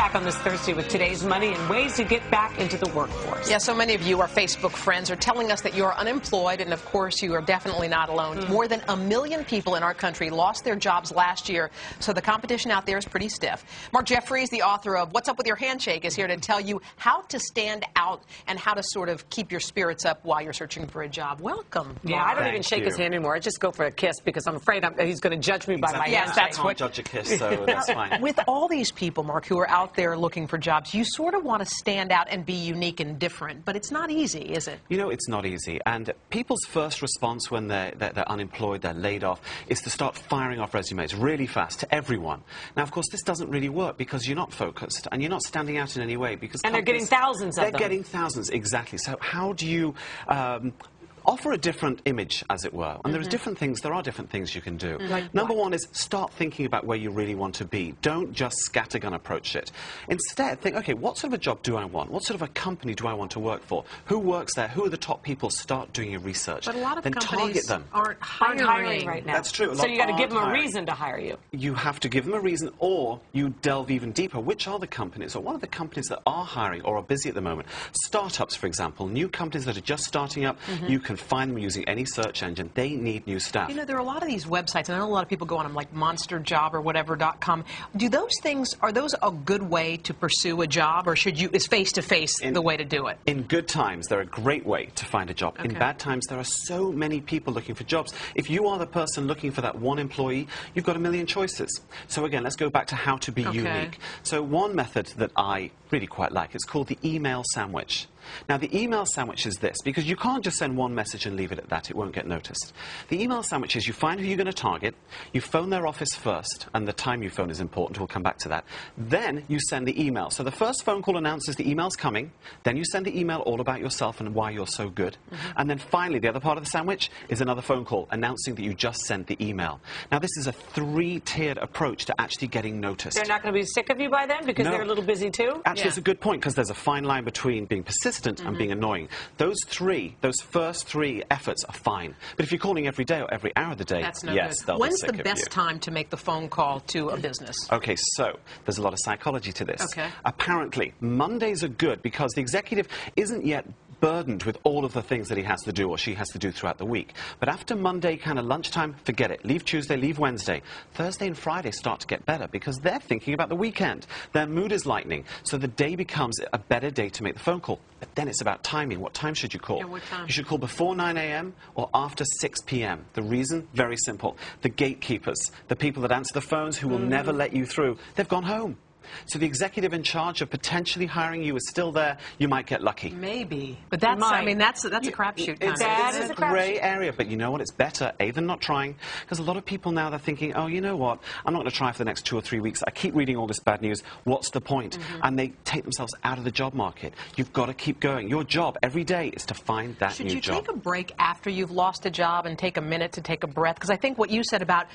back on this Thursday with today's money and ways to get back into the workforce. Yeah, so many of you, our Facebook friends, are telling us that you're unemployed, and of course you are definitely not alone. More than 1 million people in our country lost their jobs last year, so the competition out there is pretty stiff. Mark Jeffries, the author of What's Up With Your Handshake, is here to tell you how to stand out and how to sort of keep your spirits up while you're searching for a job. Welcome. Yeah, I don't even shake his hand anymore. I just go for a kiss because I'm afraid he's going to judge me by my handshake. That's what judge a kiss, so that's fine. With all these people, Mark, who are out there looking for jobs, you sort of want to stand out and be unique and different, but it's not easy, is it? You know, it's not easy. And people's first response when they're unemployed, they're laid off, is to start firing off resumes really fast to everyone. Now, of course, this doesn't really work because you're not focused and you're not standing out in any way. Because and they're getting thousands of them. They're getting thousands, exactly. So how do you offer a different image, as it were? And there are different things you can do. Number one is start thinking about where you really want to be. Don't just scattergun approach it. Instead, think, okay, what sort of a job do I want? What sort of a company do I want to work for? Who works there? Who are the top people? Start doing your research. But a lot of then companies target them. aren't hiring right now. That's true. So you got to give them a reason to hire you. You have to give them a reason, or you delve even deeper. Which are the companies, or what are the companies that are hiring or are busy at the moment? Startups, for example, new companies that are just starting up, you can find them using any search engine. They need new staff. You know, there are a lot of these websites, and I know a lot of people go on them, like monsterjob or whatever.com. Do those things, are those a good way to pursue a job, or is face-to-face the way to do it? In good times, they're a great way to find a job. In bad times, there are so many people looking for jobs. If you are the person looking for that one employee, you've got a million choices. So again, let's go back to how to be unique. So one method that I really quite like, it's called the email sandwich. Now, the email sandwich is this, because you can't just send one message and leave it at that. It won't get noticed. The email sandwich is you find who you're going to target, you phone their office first, and the time you phone is important. We'll come back to that. Then you send the email. So the first phone call announces the email's coming. Then you send the email all about yourself and why you're so good. And then finally, the other part of the sandwich is another phone call announcing that you just sent the email. Now, this is a three-tiered approach to actually getting noticed. They're not going to be sick of you by then because they're a little busy too? Actually, it's a good point, because there's a fine line between being persistent and being annoying. Those first three efforts are fine. But if you're calling every day or every hour of the day, that's no yes, good. they'll When's be sick the of best you. time to make the phone call to a business? Okay, so there's a lot of psychology to this. Okay. Apparently, Mondays are good because the executive isn't yet burdened with all of the things that he has to do or she has to do throughout the week. But after Monday kind of lunchtime, forget it. Leave Tuesday, leave Wednesday. Thursday and Friday start to get better because they're thinking about the weekend. Their mood is lightening. So the day becomes a better day to make the phone call. But then it's about timing. What time should you call? Yeah, what time? You should call before 9 a.m. or after 6 p.m. The reason? Very simple. The gatekeepers, the people that answer the phones who will never let you through, they've gone home. So the executive in charge of potentially hiring you is still there. You might get lucky. Maybe. But that's, I mean, that's a crapshoot. It's a grey area, but you know what? It's better, A, than not trying. Because a lot of people now, they're thinking, oh, you know what? I'm not going to try for the next 2 or 3 weeks. I keep reading all this bad news. What's the point? And they take themselves out of the job market. You've got to keep going. Your job every day is to find that new job. Should you take a break after you've lost a job and take a minute to take a breath? Because I think what you said about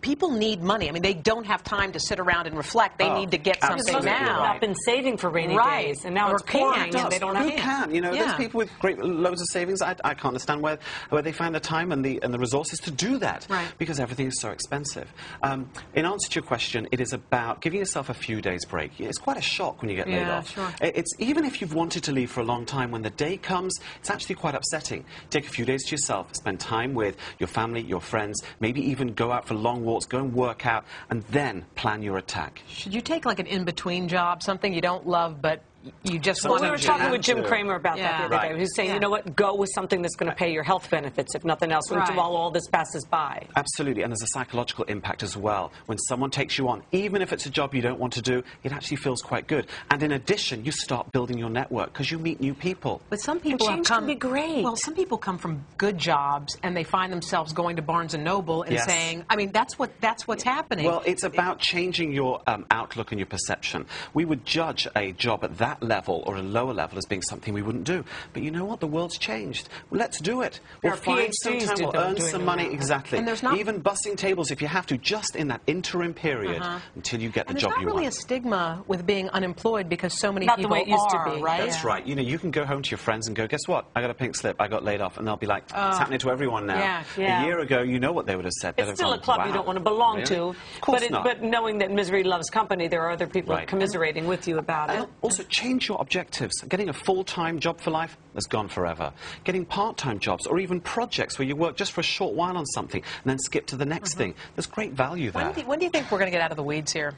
people need money. I mean, they don't have time to sit around and reflect. They need to get something now. I've been saving for rainy days, and now it's pouring, and they don't have. Who can? You know, there's people with great loads of savings. I can't understand where they find the time and the resources to do that, because everything is so expensive. In answer to your question, it is about giving yourself a few days break. It's quite a shock when you get laid off. It's even if you've wanted to leave for a long time, when the day comes, it's actually quite upsetting. Take a few days to yourself, spend time with your family, your friends, maybe even go out for long walks, go and work out, and then plan your attack. Should you take like an in-between job, something you don't love, but you just want to... We were talking with Jim Kramer about that the other day. He was saying, you know what, go with something that's going to pay your health benefits, if nothing else, while all this passes by. Absolutely, and there's a psychological impact as well. When someone takes you on, even if it's a job you don't want to do, it actually feels quite good. And in addition, you start building your network because you meet new people. But some people can be great. Well, some people come from good jobs and they find themselves going to Barnes & Noble and saying, I mean, that's what's happening. Well, it's about changing your outlook and your perception. We would judge a job at that that level or a lower level as being something we wouldn't do. But you know what? The world's changed. Let's do it. We'll find some time, we'll earn some money. Exactly. And there's not even bussing tables if you have to, just in that interim period until you get the job you want. There's not really a stigma with being unemployed because so many people the way it used to be, right? That's right. You know, you can go home to your friends and go, guess what? I got a pink slip. I got laid off. And they'll be like, it's happening to everyone now. Yeah. A year ago, you know what they would have said. It's still a club you don't want to belong to. Of course not. But knowing that misery loves company, there are other people commiserating with you about it. Also, change your objectives. Getting a full-time job for life has gone forever. Getting part-time jobs or even projects where you work just for a short while on something and then skip to the next thing. There's great value there. When do you think we're going to get out of the weeds here?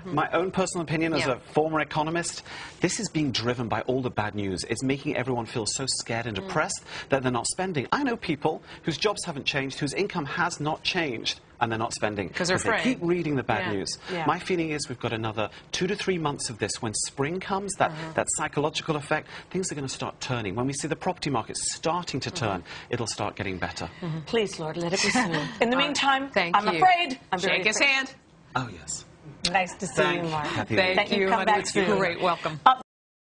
My own personal opinion as a former economist, this is being driven by all the bad news. It's making everyone feel so scared and depressed that they're not spending. I know people whose jobs haven't changed, whose income has not changed, and they're not spending. Because they're afraid. They keep reading the bad news. My feeling is we've got another 2 to 3 months of this. When spring comes, that psychological effect, things are going to start turning. When we see the property market starting to turn, it'll start getting better. Please, Lord, let it be soon. In the meantime, I'm afraid. Shake his hand. Oh, yes. Nice to see you, Mark. Thank you. Come back soon. Great welcome. Up